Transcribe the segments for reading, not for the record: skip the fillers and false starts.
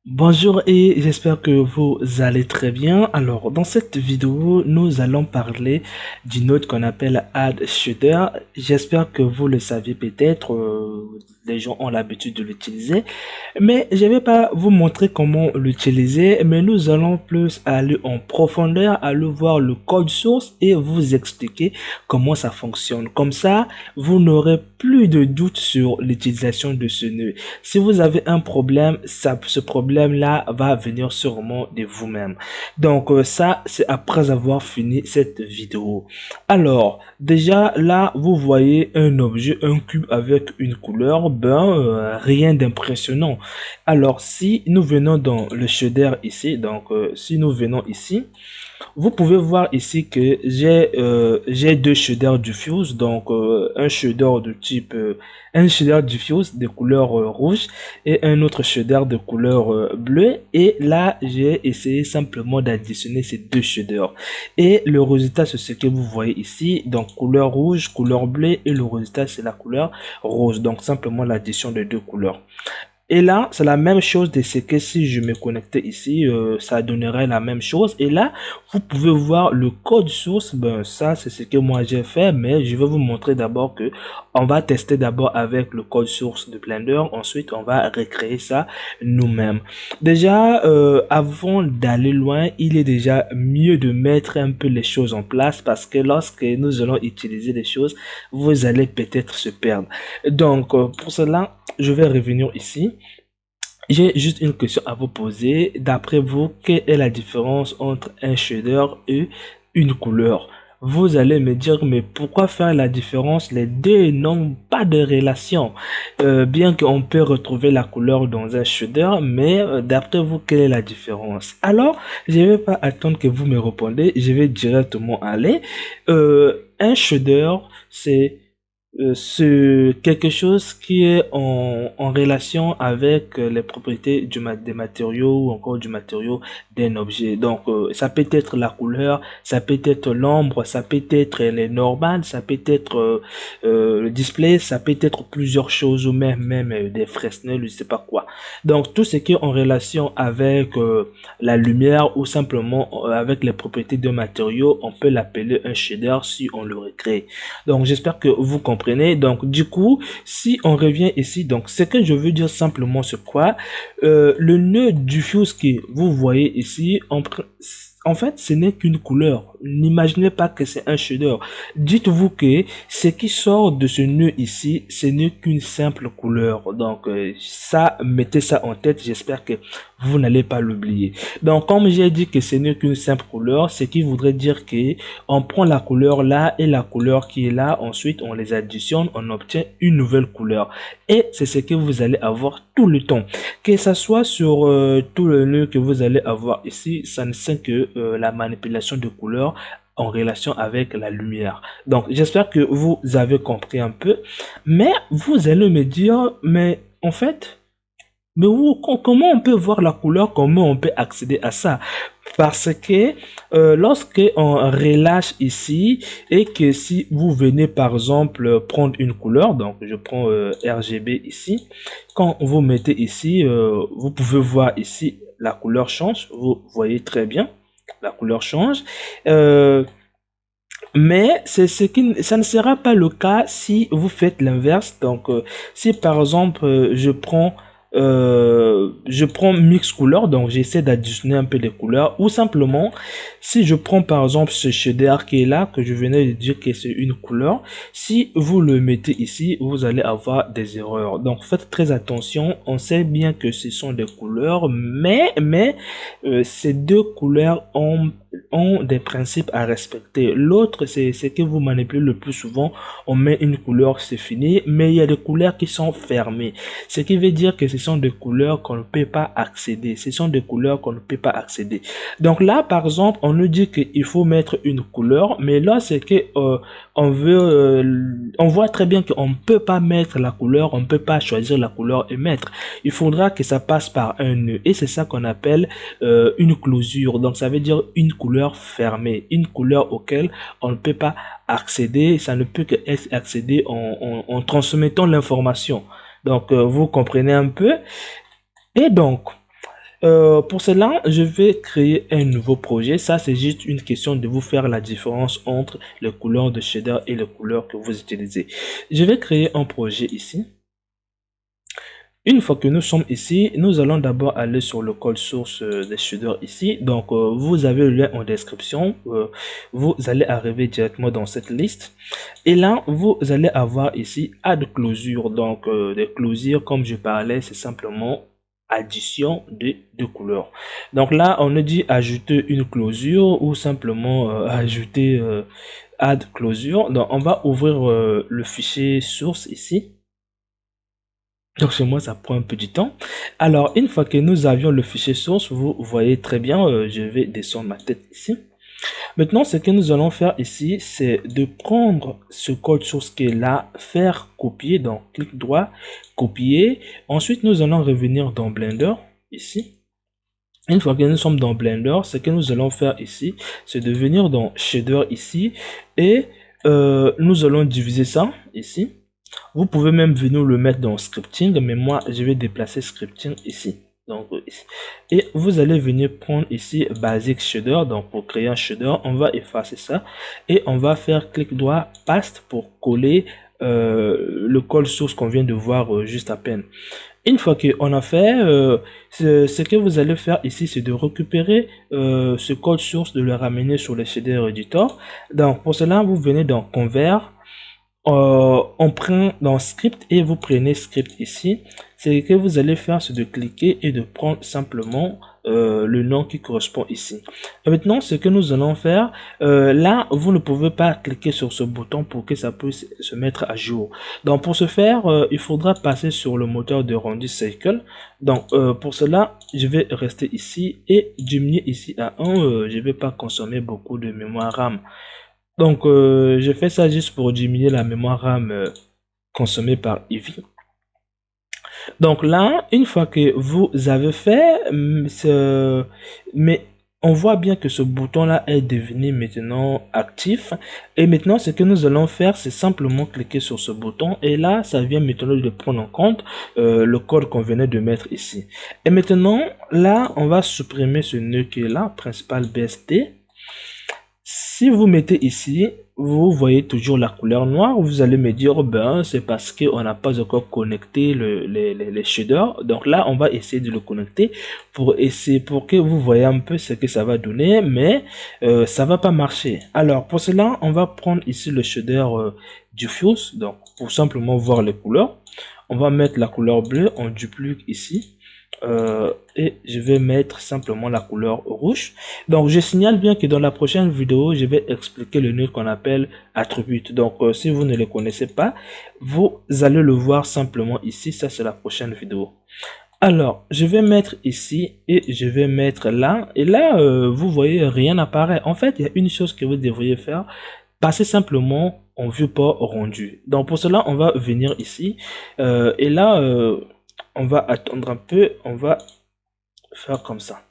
Bonjour et j'espère que vous allez très bien. Alors, dans cette vidéo, nous allons parler d'une autre qu'on appelle Add Shooter. J'espère que vous le saviez peut-être, les gens ont l'habitude de l'utiliser. Mais je vais pas vous montrer comment l'utiliser, mais nous allons plus aller en profondeur, aller voir le code source et vous expliquer comment ça fonctionne. Comme ça, vous n'aurez plus de doute sur l'utilisation de ce nœud. Si vous avez un problème, ce problème-là va venir sûrement de vous-même. Donc ça, c'est après avoir fini cette vidéo. Alors, déjà là, vous voyez un objet, un cube avec une couleur, rien d'impressionnant. Alors, si nous venons dans le shader ici, donc si nous venons ici, vous pouvez voir ici que j'ai deux shaders diffuse, donc un shader diffuse de couleur rouge et un autre shader de couleur bleue. Et là, j'ai essayé simplement d'additionner ces deux shaders. Et le résultat, c'est ce que vous voyez ici, donc couleur rouge, couleur bleue, et le résultat, c'est la couleur rose. Donc simplement l'addition de deux couleurs. Et là, c'est la même chose de ce que si je me connectais ici, ça donnerait la même chose. Et là, vous pouvez voir le code source. Ben, ça, c'est ce que moi j'ai fait, mais je vais vous montrer d'abord que on va tester d'abord avec le code source de Blender. Ensuite, on va recréer ça nous-mêmes. Déjà, avant d'aller loin, il est déjà mieux de mettre un peu les choses en place parce que lorsque nous allons utiliser les choses, vous allez peut-être se perdre. Donc, pour cela, je vais revenir ici. J'ai juste une question à vous poser. D'après vous, quelle est la différence entre un shader et une couleur? Vous allez me dire, mais pourquoi faire la différence? Les deux n'ont pas de relation. Bien qu'on peut retrouver la couleur dans un shader, mais d'après vous, quelle est la différence? Alors, je vais pas attendre que vous me répondez, je vais directement aller. Un shader, c'est quelque chose qui est en relation avec les propriétés des matériaux ou encore du matériau d'un objet. Donc, ça peut être la couleur, ça peut être l'ombre, ça peut être les normales, ça peut être le display, ça peut être plusieurs choses ou même des Fresnel, je sais pas quoi. Donc, tout ce qui est en relation avec la lumière ou simplement avec les propriétés d'un matériau, on peut l'appeler un shader si on le recrée. Donc, j'espère que vous comprenez. Donc, du coup, si on revient ici, donc, ce que je veux dire simplement, c'est quoi? Le nœud diffuse que vous voyez ici, en fait, ce n'est qu'une couleur. N'imaginez pas que c'est un shader. Dites-vous que ce qui sort de ce nœud ici, ce n'est qu'une simple couleur. Donc, ça, mettez ça en tête. J'espère que vous n'allez pas l'oublier. Donc, comme j'ai dit que ce n'est qu'une simple couleur, ce qui voudrait dire que on prend la couleur là et la couleur qui est là, ensuite on les additionne, on obtient une nouvelle couleur. Et c'est ce que vous allez avoir tout le temps. Que ça soit sur tout le nœud que vous allez avoir ici, ça ne sert que la manipulation de couleurs en relation avec la lumière. Donc j'espère que vous avez compris un peu. Mais vous allez me dire, mais en fait, comment on peut voir la couleur, comment on peut accéder à ça? Parce que lorsque on relâche ici et que si vous venez par exemple prendre une couleur, donc je prends RGB ici, quand vous mettez ici, vous pouvez voir ici la couleur change, vous voyez très bien, la couleur change. Euh, mais ça ne sera pas le cas si vous faites l'inverse. Donc, si par exemple je prends mix couleur, donc j'essaie d'additionner un peu les couleurs, ou simplement si je prends par exemple ce shader qui est là, que je venais de dire que c'est une couleur, si vous le mettez ici, vous allez avoir des erreurs. Donc, faites très attention. On sait bien que ce sont des couleurs, mais ces deux couleurs ont des principes à respecter. L'autre, c'est ce que vous manipulez le plus souvent. On met une couleur, c'est fini, mais il y a des couleurs qui sont fermées. Ce qui veut dire que ce sont des couleurs qu'on ne peut pas accéder. Ce sont des couleurs qu'on ne peut pas accéder. Donc là, par exemple, on nous dit qu'il faut mettre une couleur, mais là, c'est que on voit très bien qu'on ne peut pas mettre la couleur, on ne peut pas choisir la couleur et mettre. Il faudra que ça passe par un nœud et c'est ça qu'on appelle une closure. Donc ça veut dire une couleur fermée, une couleur auquel on ne peut pas accéder, ça ne peut que être accédé en transmettant l'information. Donc vous comprenez un peu. Et donc Pour cela, je vais créer un nouveau projet. Ça, c'est juste une question de vous faire la différence entre les couleurs de shader et les couleurs que vous utilisez. Je vais créer un projet ici. Une fois que nous sommes ici, nous allons d'abord aller sur le code source des shaders ici. Donc, vous avez le lien en description. Vous allez arriver directement dans cette liste. Et là, vous allez avoir ici Add Closure. Donc, des closures, comme je parlais, c'est simplement addition de couleurs. Donc là, on nous dit ajouter une closure ou simplement ajouter Add Closure. Donc, on va ouvrir le fichier source ici. Donc chez moi, ça prend un peu du temps. Alors, une fois que nous avions le fichier source, vous voyez très bien, je vais descendre ma tête ici. Maintenant, ce que nous allons faire ici, c'est de prendre ce code source qui est là, faire copier, donc clic droit, copier. Ensuite, nous allons revenir dans Blender, ici. Une fois que nous sommes dans Blender, ce que nous allons faire ici, c'est de venir dans Shader ici, et nous allons diviser ça ici. Vous pouvez même venir le mettre dans scripting, mais moi je vais déplacer scripting ici. Donc ici. Et vous allez venir prendre ici basic shader. Donc pour créer un shader, on va effacer ça et on va faire clic droit paste pour coller le code source qu'on vient de voir juste à peine. Une fois qu'on a fait, ce que vous allez faire ici, c'est de récupérer ce code source, de le ramener sur le shader editor. Donc pour cela, vous venez dans convert. On prend dans script et vous prenez script ici. C'est que vous allez faire, c'est de cliquer et de prendre simplement le nom qui correspond ici. Et maintenant, ce que nous allons faire, là, vous ne pouvez pas cliquer sur ce bouton pour que ça puisse se mettre à jour. Donc, pour ce faire, il faudra passer sur le moteur de rendu Cycle. Donc, pour cela, je vais rester ici et diminuer ici à 1. Je ne vais pas consommer beaucoup de mémoire RAM. Donc, je fais ça juste pour diminuer la mémoire RAM consommée par Eevee. Donc là, une fois que vous avez fait, mais on voit bien que ce bouton-là est devenu maintenant actif. Et maintenant, ce que nous allons faire, c'est simplement cliquer sur ce bouton. Et là, ça vient maintenant de prendre en compte le code qu'on venait de mettre ici. Et maintenant, là, on va supprimer ce nœud qui est là, principal BST. Si vous mettez ici, vous voyez toujours la couleur noire, vous allez me dire, ben, c'est parce qu'on n'a pas encore connecté les shaders. Donc là, on va essayer de le connecter pour que vous voyez un peu ce que ça va donner, mais ça va pas marcher. Alors, pour cela, on va prendre ici le shader diffuse, donc pour simplement voir les couleurs. On va mettre la couleur bleue, on duplique ici. Et je vais mettre simplement la couleur rouge. Donc je signale bien que dans la prochaine vidéo je vais expliquer le nœud qu'on appelle attribute. Donc si vous ne le connaissez pas, vous allez le voir simplement ici. Ça c'est la prochaine vidéo. Alors je vais mettre ici et je vais mettre là, et là vous voyez rien n'apparaît. En fait il y a une chose que vous devriez faire, passer simplement en viewport rendu. Donc pour cela on va venir ici et là on va attendre un peu, on va faire comme ça.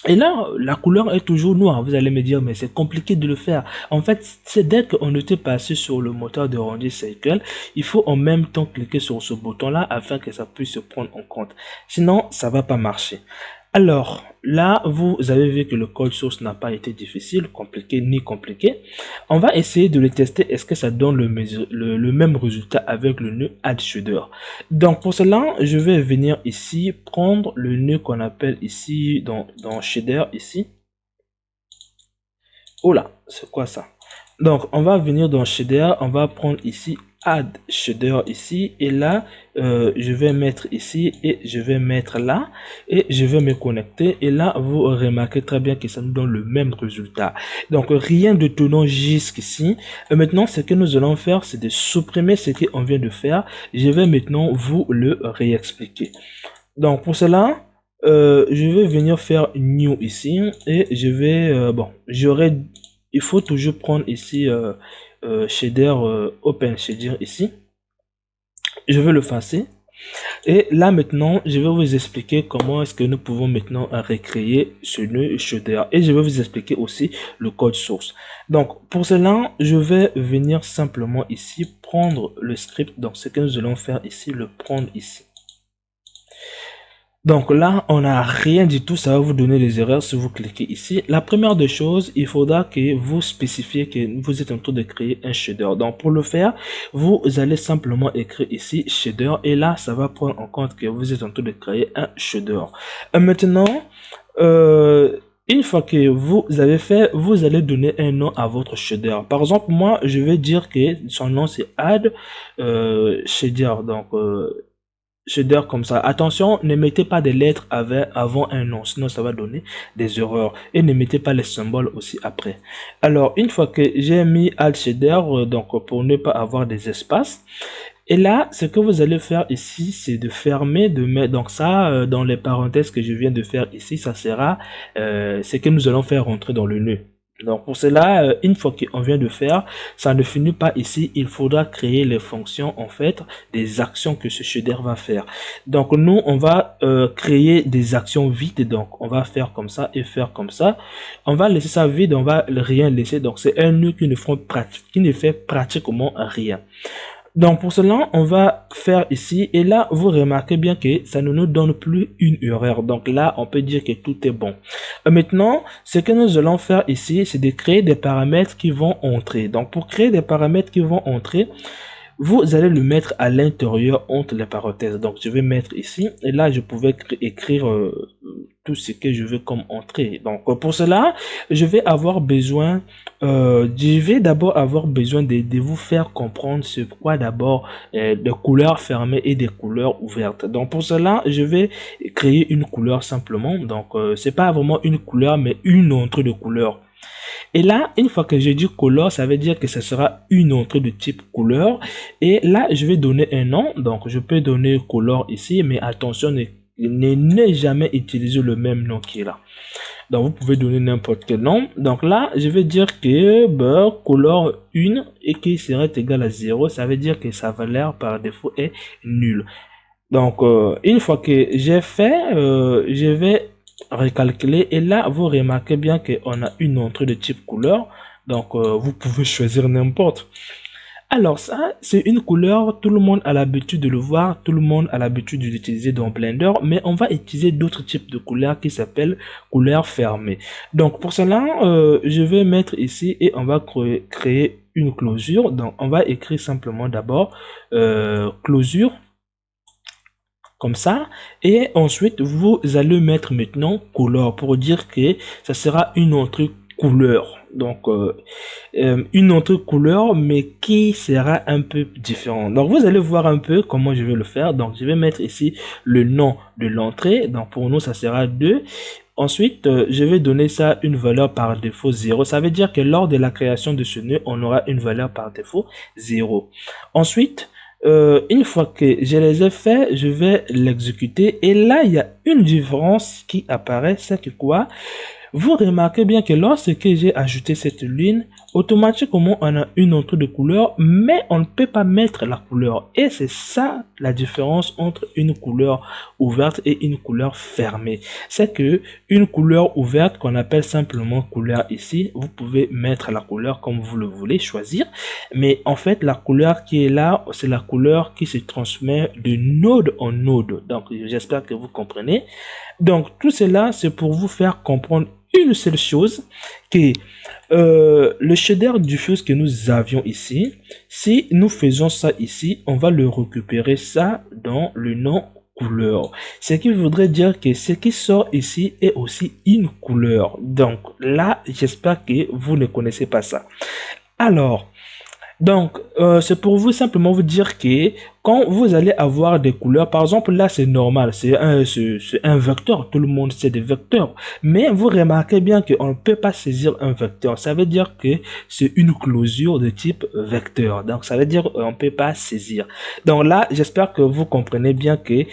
Et là, la couleur est toujours noire. Vous allez me dire, mais c'est compliqué de le faire. En fait, c'est dès qu'on était passé sur le moteur de rendu Cycle, il faut en même temps cliquer sur ce bouton-là afin que ça puisse se prendre en compte. Sinon, ça va pas marcher. Alors, là, vous avez vu que le code source n'a pas été difficile, compliqué ni compliqué. On va essayer de le tester. Est-ce que ça donne le même résultat avec le nœud Add Shader? Donc, pour cela, je vais venir ici, prendre le nœud qu'on appelle ici, dans Shader, ici. Oh là, c'est quoi ça? Donc, on va venir dans Shader, on va prendre ici Add Shader ici, et là, je vais mettre ici, et je vais mettre là, et je vais me connecter, et là, vous remarquez très bien que ça nous donne le même résultat. Donc, rien de tenant jusqu'ici. Maintenant, ce que nous allons faire, c'est de supprimer ce qu'on vient de faire. Je vais maintenant vous le réexpliquer. Donc, pour cela, je vais venir faire New ici, et je vais, bon, il faut toujours prendre ici shader open shader ici. Je vais le effacer. Et là maintenant, je vais vous expliquer comment est-ce que nous pouvons maintenant recréer ce nœud shader. Et je vais vous expliquer aussi le code source. Donc pour cela, je vais venir simplement ici prendre le script. Donc ce que nous allons faire ici, le prendre ici. Donc là, on n'a rien du tout, ça va vous donner des erreurs si vous cliquez ici. La première des choses, il faudra que vous spécifiez que vous êtes en train de créer un shader. Donc pour le faire, vous allez simplement écrire ici shader et là, ça va prendre en compte que vous êtes en train de créer un shader. Maintenant, une fois que vous avez fait, vous allez donner un nom à votre shader. Par exemple, moi, je vais dire que son nom c'est add shader. Donc shader comme ça. Attention, ne mettez pas des lettres avant un nom, sinon ça va donner des erreurs. Et ne mettez pas les symboles aussi après. Alors, une fois que j'ai mis add shader, donc pour ne pas avoir des espaces, et là, ce que vous allez faire ici, c'est de fermer, de mettre donc ça dans les parenthèses que je viens de faire ici, ça sera ce que nous allons faire rentrer dans le nœud. Donc pour cela, une fois qu'on vient de faire, ça ne finit pas ici, il faudra créer les fonctions en fait, des actions que ce shader va faire. Donc nous, on va créer des actions vides, donc on va faire comme ça et faire comme ça. On va laisser ça vide, on va rien laisser, donc c'est un nœud qui ne fait pratiquement rien. Donc pour cela, on va faire ici, et là, vous remarquez bien que ça ne nous donne plus une erreur. Donc là, on peut dire que tout est bon. Maintenant, ce que nous allons faire ici, c'est de créer des paramètres qui vont entrer. Donc pour créer des paramètres qui vont entrer, vous allez le mettre à l'intérieur entre les parenthèses. Donc je vais mettre ici, et là, je pouvais écrire tout ce que je veux comme entrée. Donc pour cela, je vais d'abord avoir besoin de vous faire comprendre ce quoi d'abord des couleurs fermées et des couleurs ouvertes. Donc pour cela, je vais créer une couleur simplement. Donc c'est pas vraiment une couleur, mais une entrée de couleur. Et là, une fois que j'ai dit couleur, ça veut dire que ce sera une entrée de type couleur. Et là, je vais donner un nom. Donc je peux donner couleur ici, mais attention, ne jamais utiliser le même nom qui est là. Donc vous pouvez donner n'importe quel nom. Donc là, je vais dire que couleur 1 et qui serait égal à 0, ça veut dire que sa valeur par défaut est nulle. Donc une fois que j'ai fait, je vais recalculer et là vous remarquez bien qu'on a une entrée de type couleur. Donc vous pouvez choisir n'importe. Alors ça, c'est une couleur, tout le monde a l'habitude de le voir, tout le monde a l'habitude de l'utiliser dans Blender, mais on va utiliser d'autres types de couleurs qui s'appellent couleurs fermées. Donc pour cela, je vais mettre ici et on va créer une closure. Donc on va écrire simplement d'abord closure, comme ça, et ensuite vous allez mettre maintenant couleur pour dire que ça sera une autre couleur. Donc une autre couleur mais qui sera un peu différent. Donc vous allez voir un peu comment je vais le faire. Donc je vais mettre ici le nom de l'entrée. Donc pour nous ça sera 2. Ensuite, je vais donner ça une valeur par défaut 0. Ça veut dire que lors de la création de ce nœud, on aura une valeur par défaut 0. Ensuite, une fois que je les ai fait, je vais l'exécuter et là il y a une différence qui apparaît, c'est que quoi? Vous remarquez bien que lorsque j'ai ajouté cette ligne, automatiquement on a une entrée de couleur, mais on ne peut pas mettre la couleur. Et c'est ça la différence entre une couleur ouverte et une couleur fermée. C'est que une couleur ouverte qu'on appelle simplement couleur ici, vous pouvez mettre la couleur comme vous le voulez, choisir. Mais en fait, la couleur qui est là, c'est la couleur qui se transmet de node en node. Donc, j'espère que vous comprenez. Donc, tout cela, c'est pour vous faire comprendre une seule chose, que le shader diffuse que nous avions ici, si nous faisons ça ici, on va le récupérer ça dans le nom couleur. Ce qui voudrait dire que ce qui sort ici est aussi une couleur. Donc là, j'espère que vous ne connaissez pas ça. Alors, donc, c'est pour vous simplement vous dire que quand vous allez avoir des couleurs, par exemple là c'est normal, c'est un vecteur, tout le monde sait des vecteurs, mais vous remarquez bien qu'on ne peut pas saisir un vecteur, ça veut dire que c'est une closure de type vecteur, donc ça veut dire qu'on ne peut pas saisir. Donc là, j'espère que vous comprenez bien que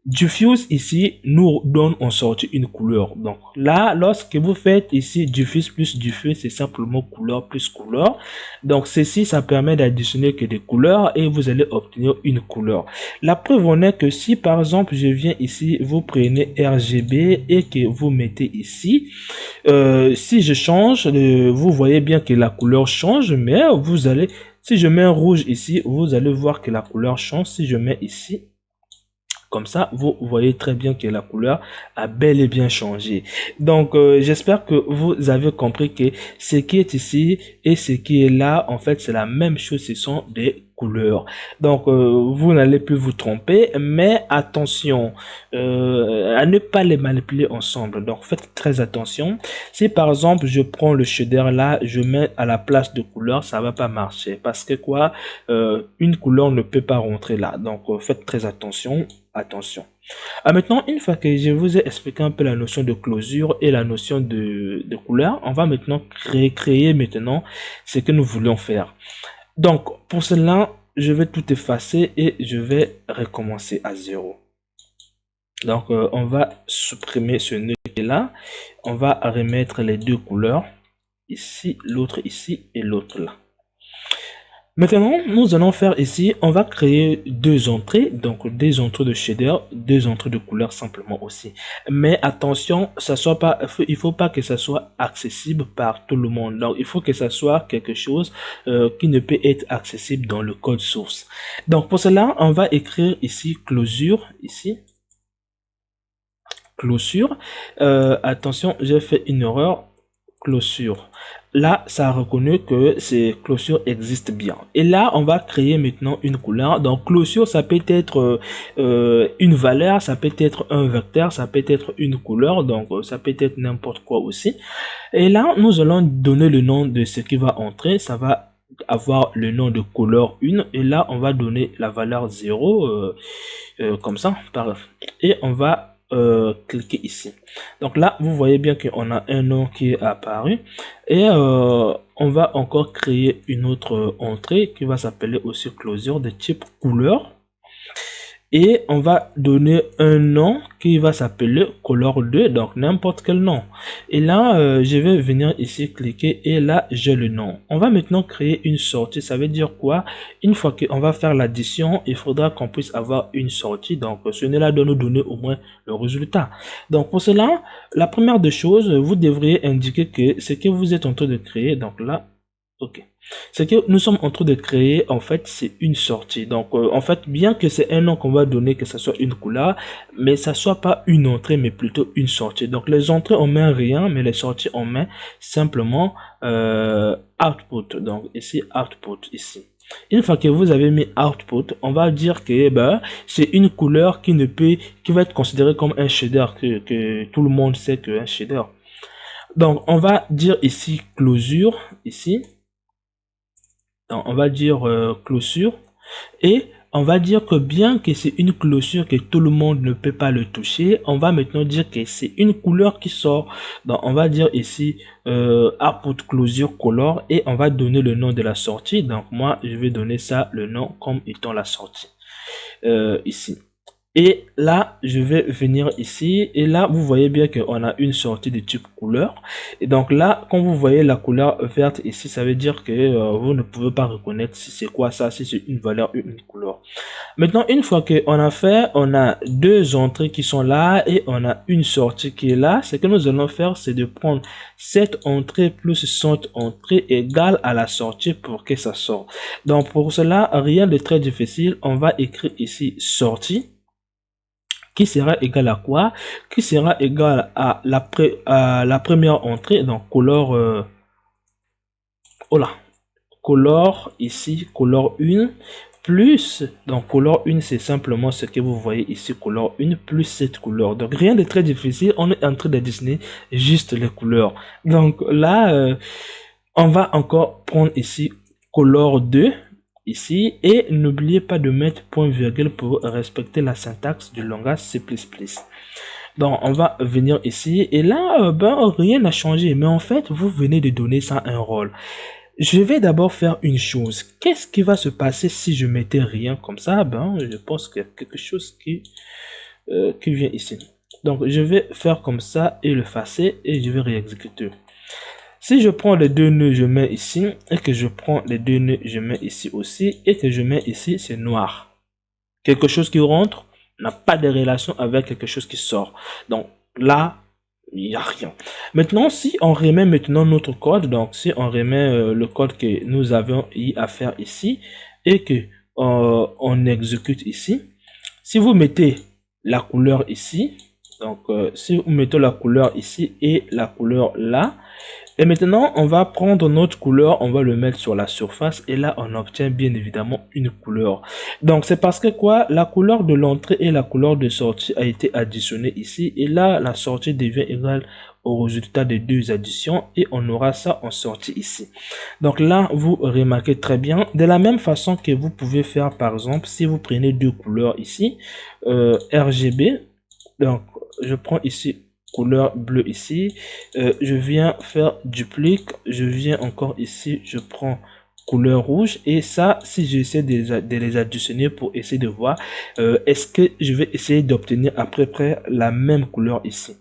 diffuse ici nous donne en sortie une couleur. Donc là, lorsque vous faites ici diffuse plus diffuse, c'est simplement couleur plus couleur. Donc ceci, ça permet d'additionner que des couleurs et vous allez obtenir une couleur. La preuve en est que si par exemple je viens ici, vous prenez RGB et que vous mettez ici, si je change, vous voyez bien que la couleur change, mais vous allez, si je mets un rouge ici, vous allez voir que la couleur change. Si je mets ici comme ça, vous voyez très bien que la couleur a bel et bien changé. Donc, j'espère que vous avez compris que ce qui est ici et ce qui est là, en fait, c'est la même chose, ce sont des couleurs. Donc, vous n'allez plus vous tromper, mais attention à ne pas les manipuler ensemble. Donc, faites très attention. Si par exemple, je prends le shader là, je mets à la place de couleur, ça va pas marcher. Parce que quoi, une couleur ne peut pas rentrer là. Donc, faites très attention. Attention. Maintenant, une fois que je vous ai expliqué un peu la notion de closure et la notion de couleur, on va maintenant créer maintenant ce que nous voulons faire. Donc, pour cela, je vais tout effacer et je vais recommencer à 0. Donc, on va supprimer ce nœud qui est là. On va remettre les deux couleurs. Ici, l'autre ici et l'autre là. Maintenant, nous allons faire ici, on va créer deux entrées, donc des entrées de shader, deux entrées de couleur simplement aussi. Mais attention, il faut pas que ça soit accessible par tout le monde. Donc, il faut que ça soit quelque chose qui ne peut être accessible dans le code source. Donc, pour cela, on va écrire ici closure, ici. Closure. Attention, j'ai fait une erreur. Closure. Là, ça a reconnu que ces closures existent bien. Et là, on va créer maintenant une couleur. Donc, closure, ça peut être une valeur, ça peut être un vecteur, ça peut être une couleur. Donc, ça peut être n'importe quoi aussi. Et là, nous allons donner le nom de ce qui va entrer. Ça va avoir le nom de couleur 1. Et là, on va donner la valeur 0, comme ça. Et on va cliquer ici. Donc là, vous voyez bien qu'on a un nom qui est apparu. Et on va encore créer une autre entrée qui va s'appeler aussi closure de type couleur. Et on va donner un nom qui va s'appeler color 2, donc n'importe quel nom. Et là, je vais venir ici cliquer et là, j'ai le nom. On va maintenant créer une sortie. Ça veut dire quoi? Une fois qu'on va faire l'addition, il faudra qu'on puisse avoir une sortie. Donc, ce n'est là de nous donner au moins le résultat. Donc, pour cela, la première des choses, vous devriez indiquer que ce que vous êtes en train de créer, donc là, ok. Ce que nous sommes en train de créer, en fait, c'est une sortie. Donc, en fait, bien que c'est un nom qu'on va donner, que ce soit une couleur, mais ça soit pas une entrée, mais plutôt une sortie. Donc, les entrées, on met rien, mais les sorties, on met simplement output. Donc, ici, output, ici. Une fois que vous avez mis output, on va dire que c'est une couleur qui va être considérée comme un shader, que tout le monde sait que un shader. Donc, on va dire ici closure, ici. Donc, on va dire closure et on va dire que bien que c'est une closure que tout le monde ne peut pas le toucher, on va maintenant dire que c'est une couleur qui sort. Donc on va dire ici output closure color et on va donner le nom de la sortie. Donc moi je vais donner ça le nom comme étant la sortie ici. Et là, je vais venir ici. Et là, vous voyez bien qu'on a une sortie de type couleur. Et donc là, quand vous voyez la couleur verte ici, ça veut dire que vous ne pouvez pas reconnaître si c'est quoi ça, si c'est une valeur ou une couleur. Maintenant, une fois qu'on a fait, on a deux entrées qui sont là et on a une sortie qui est là. Ce que nous allons faire, c'est de prendre cette entrée plus cette entrée égale à la sortie pour que ça sorte. Donc pour cela, rien de très difficile. On va écrire ici sortie, qui sera égal à quoi? Qui sera égal à la première entrée, donc color, color ici, color 1, plus, donc color 1 c'est simplement ce que vous voyez ici, color 1 plus cette couleur. Donc rien de très difficile, on est en train de dessiner juste les couleurs. Donc là, on va encore prendre ici color 2. Ici, et n'oubliez pas de mettre point virgule pour respecter la syntaxe du langage C++. Donc on va venir ici et là rien n'a changé, mais en fait vous venez de donner ça un rôle. Je vais d'abord faire une chose. Qu'est-ce qui va se passer si je mettais rien comme ça? Je pense qu'il y a quelque chose qui vient ici. Donc je vais faire comme ça et le effacer et je vais réexécuter. Si je prends les deux nœuds, je mets ici, et que je prends les deux nœuds, je mets ici aussi, et que je mets ici, c'est noir. Quelque chose qui rentre n'a pas de relation avec quelque chose qui sort. Donc là, il n'y a rien. Maintenant, si on remet maintenant notre code, donc si on remet le code que nous avons eu à faire ici, et que on exécute ici, si vous mettez la couleur ici. Donc, si vous mettez la couleur ici et la couleur là, et maintenant, on va prendre notre couleur, on va le mettre sur la surface et là, on obtient bien évidemment une couleur. Donc, c'est parce que quoi? La couleur de l'entrée et la couleur de sortie a été additionnée ici et là, la sortie devient égale au résultat des deux additions et on aura ça en sortie ici. Donc là, vous remarquez très bien, de la même façon que vous pouvez faire par exemple, si vous prenez deux couleurs ici, RGB, donc je prends ici couleur bleue ici, je viens faire duplique, je viens encore ici, je prends couleur rouge et ça, si j'essaie de les additionner pour essayer de voir, est-ce que je vais essayer d'obtenir à peu près la même couleur ici.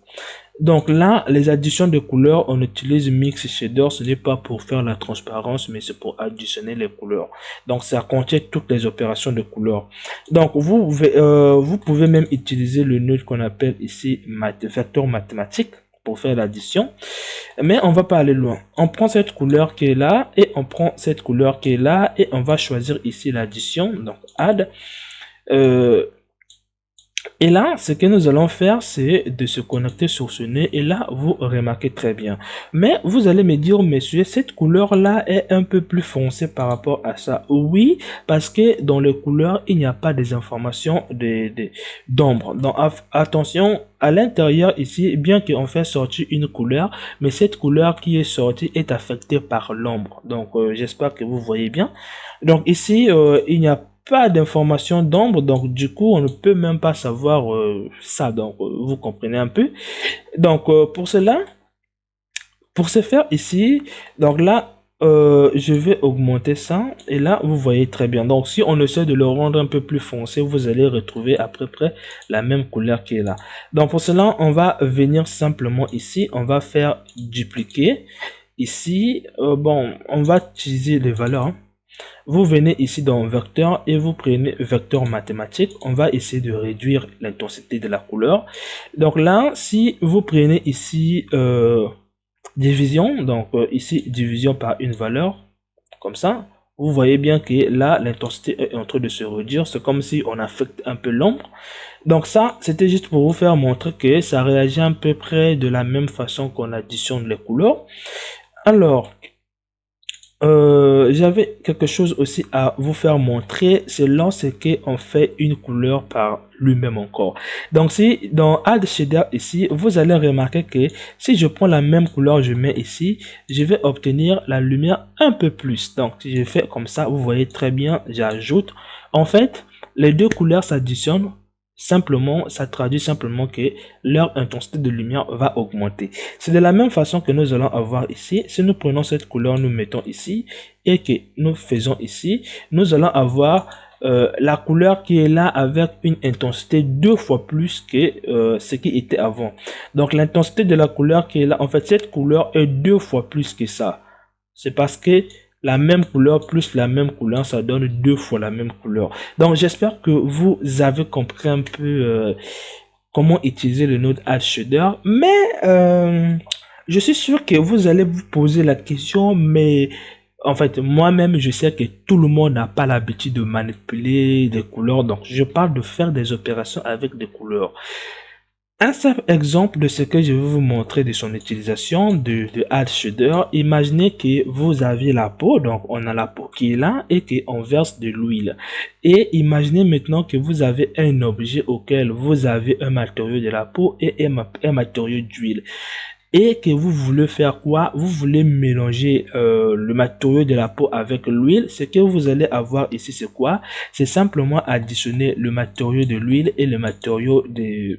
Donc là, les additions de couleurs, on utilise Mix Shader, ce n'est pas pour faire la transparence, mais c'est pour additionner les couleurs. Donc ça contient toutes les opérations de couleurs. Donc vous pouvez même utiliser le nœud qu'on appelle ici vecteur mathématique pour faire l'addition. Mais on va pas aller loin. On prend cette couleur qui est là et on prend cette couleur qui est là et on va choisir ici l'addition, donc add. Et là, ce que nous allons faire, c'est de se connecter sur ce nœud. Et là, vous remarquez très bien. Mais vous allez me dire, monsieur, cette couleur-là est un peu plus foncée par rapport à ça. Oui, parce que dans les couleurs, il n'y a pas des informations d'ombre. Donc, attention, à l'intérieur ici, bien qu'on fait sortir une couleur, mais cette couleur qui est sortie est affectée par l'ombre. Donc, j'espère que vous voyez bien. Donc, ici, il n'y a pas d'information d'ombre, donc du coup on ne peut même pas savoir ça, donc vous comprenez un peu. Donc pour cela, pour ce faire ici, donc là je vais augmenter ça et là vous voyez très bien. Donc si on essaie de le rendre un peu plus foncé, vous allez retrouver à peu près la même couleur qui est là. Donc pour cela on va venir simplement ici, on va faire dupliquer ici. Bon, on va utiliser les valeurs, hein. Vous venez ici dans vecteur et vous prenez vecteur mathématique. On va essayer de réduire l'intensité de la couleur. Donc là, si vous prenez ici division, donc ici division par une valeur, comme ça, vous voyez bien que là, l'intensité est en train de se réduire. C'est comme si on affecte un peu l'ombre. Donc ça, c'était juste pour vous faire montrer que ça réagit à peu près de la même façon qu'on additionne les couleurs. Alors, j'avais quelque chose aussi à vous faire montrer, c'est lorsque on fait une couleur par lui-même encore. Donc si dans Add Shader ici, vous allez remarquer que si je prends la même couleur, je mets ici, je vais obtenir la lumière un peu plus. Donc si je fais comme ça, vous voyez très bien, j'ajoute. En fait, les deux couleurs s'additionnent. Simplement, ça traduit simplement que leur intensité de lumière va augmenter. C'est de la même façon que nous allons avoir ici. Si nous prenons cette couleur, nous mettons ici et que nous faisons ici, nous allons avoir la couleur qui est là avec une intensité 2 fois plus que ce qui était avant. Donc l'intensité de la couleur qui est là, en fait cette couleur est 2 fois plus que ça. C'est parce que la même couleur plus la même couleur, ça donne 2 fois la même couleur. Donc j'espère que vous avez compris un peu comment utiliser le node Add Shader. Mais je suis sûr que vous allez vous poser la question, mais en fait moi-même je sais que tout le monde n'a pas l'habitude de manipuler des couleurs. Donc je parle de faire des opérations avec des couleurs. Un simple exemple de ce que je vais vous montrer de son utilisation de Add Shader. Imaginez que vous avez la peau, donc on a la peau qui est là et qu'on verse de l'huile. Et imaginez maintenant que vous avez un objet auquel vous avez un matériau de la peau et un matériau d'huile. Et que vous voulez faire quoi? Vous voulez mélanger le matériau de la peau avec l'huile. Ce que vous allez avoir ici, c'est quoi? C'est simplement additionner le matériau de l'huile et le matériau de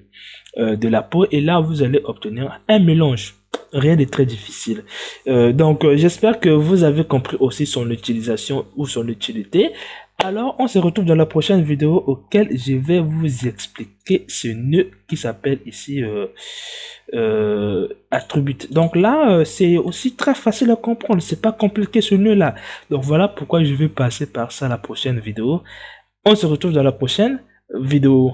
la peau. Et là, vous allez obtenir un mélange. Rien de très difficile. Donc, j'espère que vous avez compris aussi son utilisation ou son utilité. Alors, on se retrouve dans la prochaine vidéo auquel je vais vous expliquer ce nœud qui s'appelle ici attribute. Donc là, c'est aussi très facile à comprendre. C'est pas compliqué ce nœud là. Donc voilà pourquoi je vais passer par ça la prochaine vidéo. On se retrouve dans la prochaine vidéo.